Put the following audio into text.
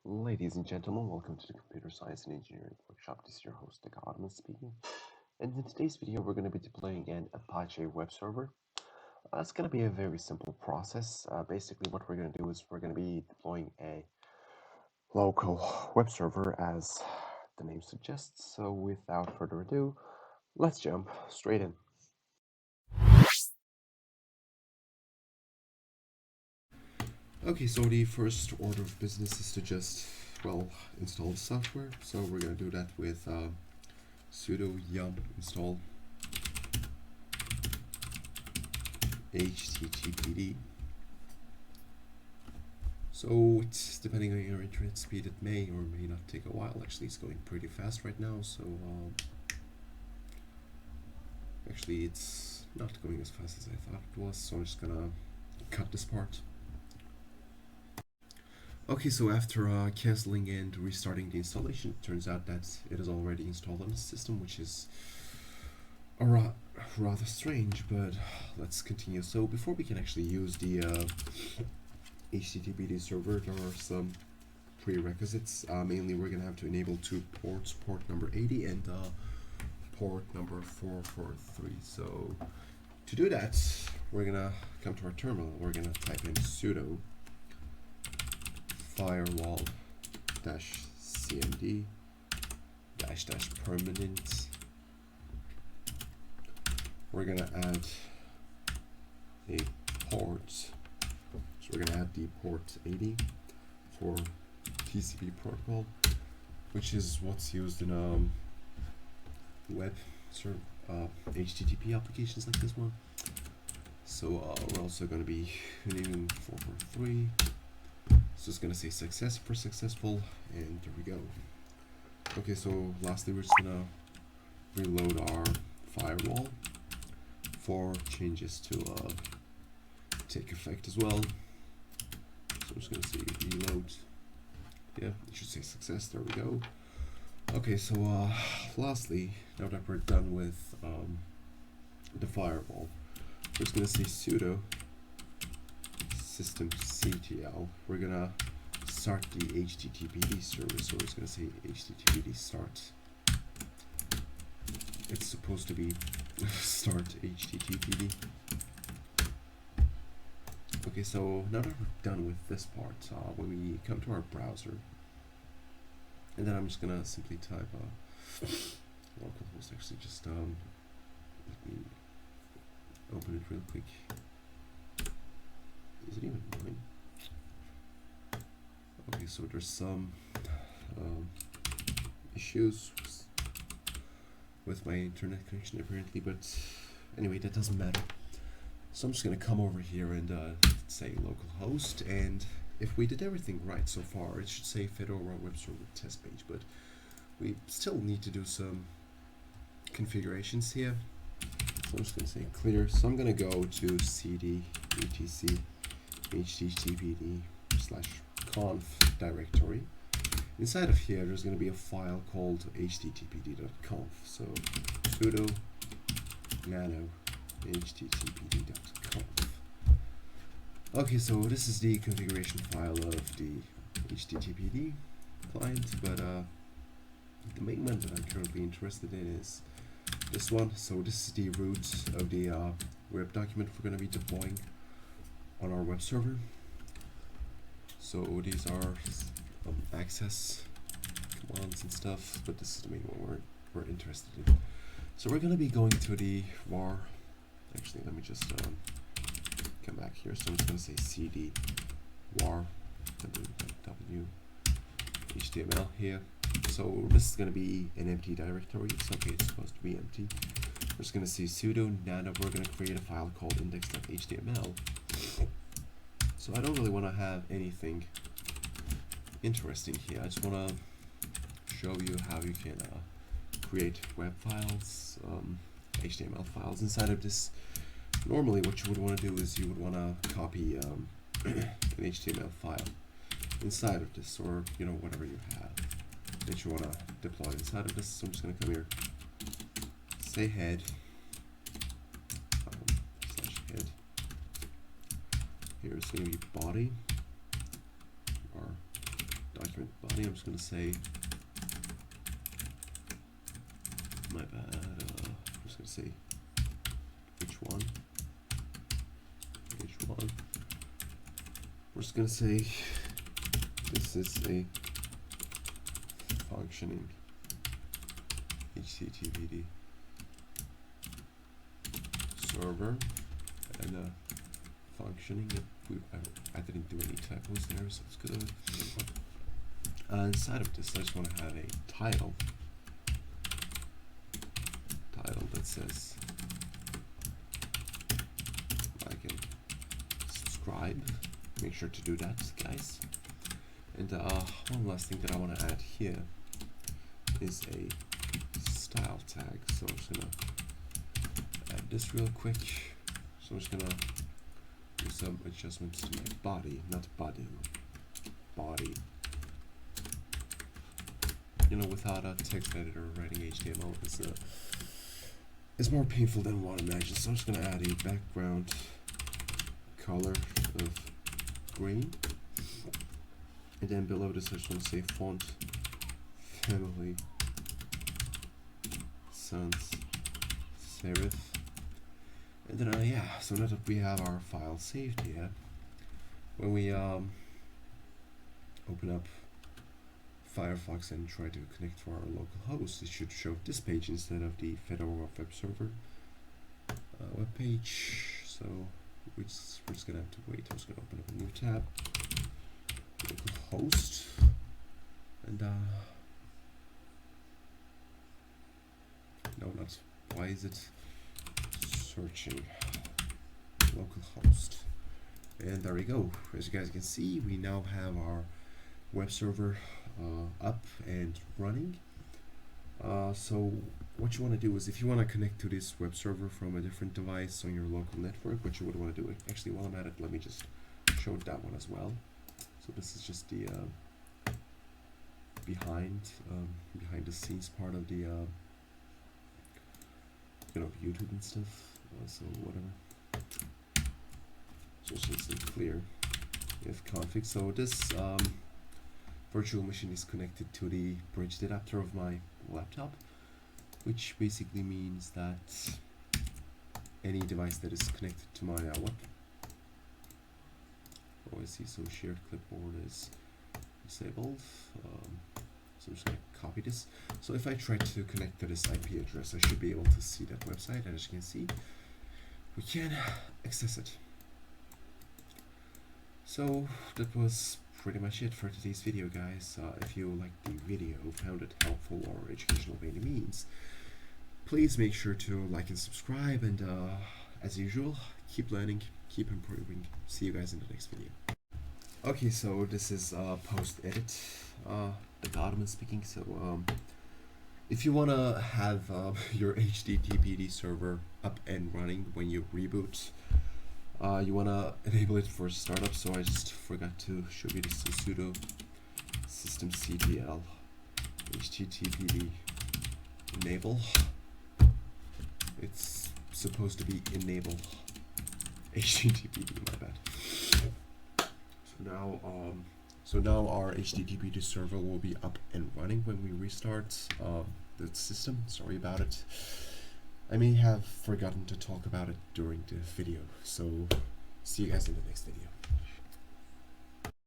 Ladies and gentlemen, welcome to the Computer Science and Engineering Workshop. This is your host, Ottoman speaking. And in today's video, we're going to be deploying an Apache web server. It's going to be a very simple process. Basically, what we're going to do is we're going to be deploying a local web server, as the name suggests. So without further ado, let's jump straight in. Okay, so the first order of business is to just, install the software. So we're going to do that with sudo yum install HTTPD. So it's depending on your internet speed, it may or may not take a while. Actually, it's going pretty fast right now. So actually, it's not going as fast as I thought it was. So I'm just gonna cut this part. Okay, so after canceling and restarting the installation, it turns out that it is already installed on the system, which is rather strange, but let's continue. So before we can actually use the HTTPD server, there are some prerequisites. Mainly, we're going to have to enable two ports, port number 80 and port number 443. So to do that, we're going to come to our terminal. We're going to type in sudo firewall -cmd --permanent. We're gonna add a port, so we're gonna add the port 80 for TCP protocol, which is what's used in web HTTP applications like this one. So we're also gonna be naming 443. So it's going to say success for successful, and there we go. Okay, so lastly, we're just going to reload our firewall for changes to take effect as well. So I'm just going to say reload. Yeah, it should say success. There we go. Okay, so lastly, now that we're done with the firewall, we're just going to say sudo systemctl. We're gonna start the HTTPD server, so we're just gonna say HTTPD start. It's supposed to be start HTTPD. Okay, so now that we're done with this part, when we come to our browser, and then I'm just gonna simply type localhost. Actually, just let me open it real quick. Is it even mine? Okay, so there's some issues with my internet connection apparently, but anyway, that doesn't matter. So I'm just gonna come over here and say localhost, and if we did everything right so far, it should say Fedora web server test page, but we still need to do some configurations here. So I'm just gonna say clear. So I'm gonna go to cd etc httpd/conf directory. Inside of here, there's going to be a file called httpd.conf. So sudo nano httpd.conf. Okay, so this is the configuration file of the HTTPD client, but the main one that I'm currently interested in is this one. So this is the root of the web document we're going to be deploying on our web server. So these are access commands and stuff, but this is the main one we're interested in. So we're going to be going to the var. Actually, let me just come back here. So I'm just going to say cd var w html here. So this is going to be an empty directory. It's okay, it's supposed to be empty. We're just going to say sudo nano. We're going to create a file called index.html. So I don't really want to have anything interesting here. I just want to show you how you can create web files, HTML files inside of this. Normally what you would want to do is you would want to copy an HTML file inside of this, or whatever you have that you want to deploy inside of this. So I'm just going to come here, say head /head. Here's going to be body, our document actually I'm just gonna say, my bad, I'm just gonna say h1. We're just gonna say this is a functioning HTTPD server, and functioning. I didn't do any typos there, so it's good. Inside of this, I just want to have a title that says like a subscribe. Make sure to do that, guys. And one last thing that I want to add here is a style tag. So I'm just gonna add this real quick. So I'm just gonna do some adjustments to my body, not body. You know, without a text editor writing HTML is more painful than one imagines. So I'm just gonna add a background color of green, and then below this I just want to say font family sans serif. And then yeah, so now that we have our file saved here, when we open up Firefox and try to connect to our local host, it should show this page instead of the Fedora web server web page. So we're just gonna have to wait. I'm just gonna open up a new tab, local host, and no, not. Why is it searching local host? And there we go. As you guys can see, we now have our web server up and running. So what you want to do is, if you want to connect to this web server from a different device on your local network, what you would want to do, actually while I'm at it, let me just show that one as well. So this is just the behind the scenes part of the you know, YouTube and stuff. So whatever. So it's just a clear if config. So this virtual machine is connected to the bridge adapter of my laptop, which basically means that any device that is connected to my OSC, so shared clipboard, is disabled. So I'm just going to copy this. So if I try to connect to this IP address, I should be able to see that website, and as you can see, we can access it. So that was pretty much it for today's video, guys. If you liked the video, found it helpful or educational by any means, please make sure to like and subscribe, and as usual, keep learning, keep improving. See you guys in the next video. Okay, so this is post edit, the Godman speaking. So if you want to have your HTTPD server up and running when you reboot, you want to enable it for startup. So I just forgot to show you this. So sudo systemctl httpd enable. It's supposed to be enable httpd, my bad. So now our HTTPD server will be up and running when we restart the system. Sorry about it. I may have forgotten to talk about it during the video, so see you guys in the next video.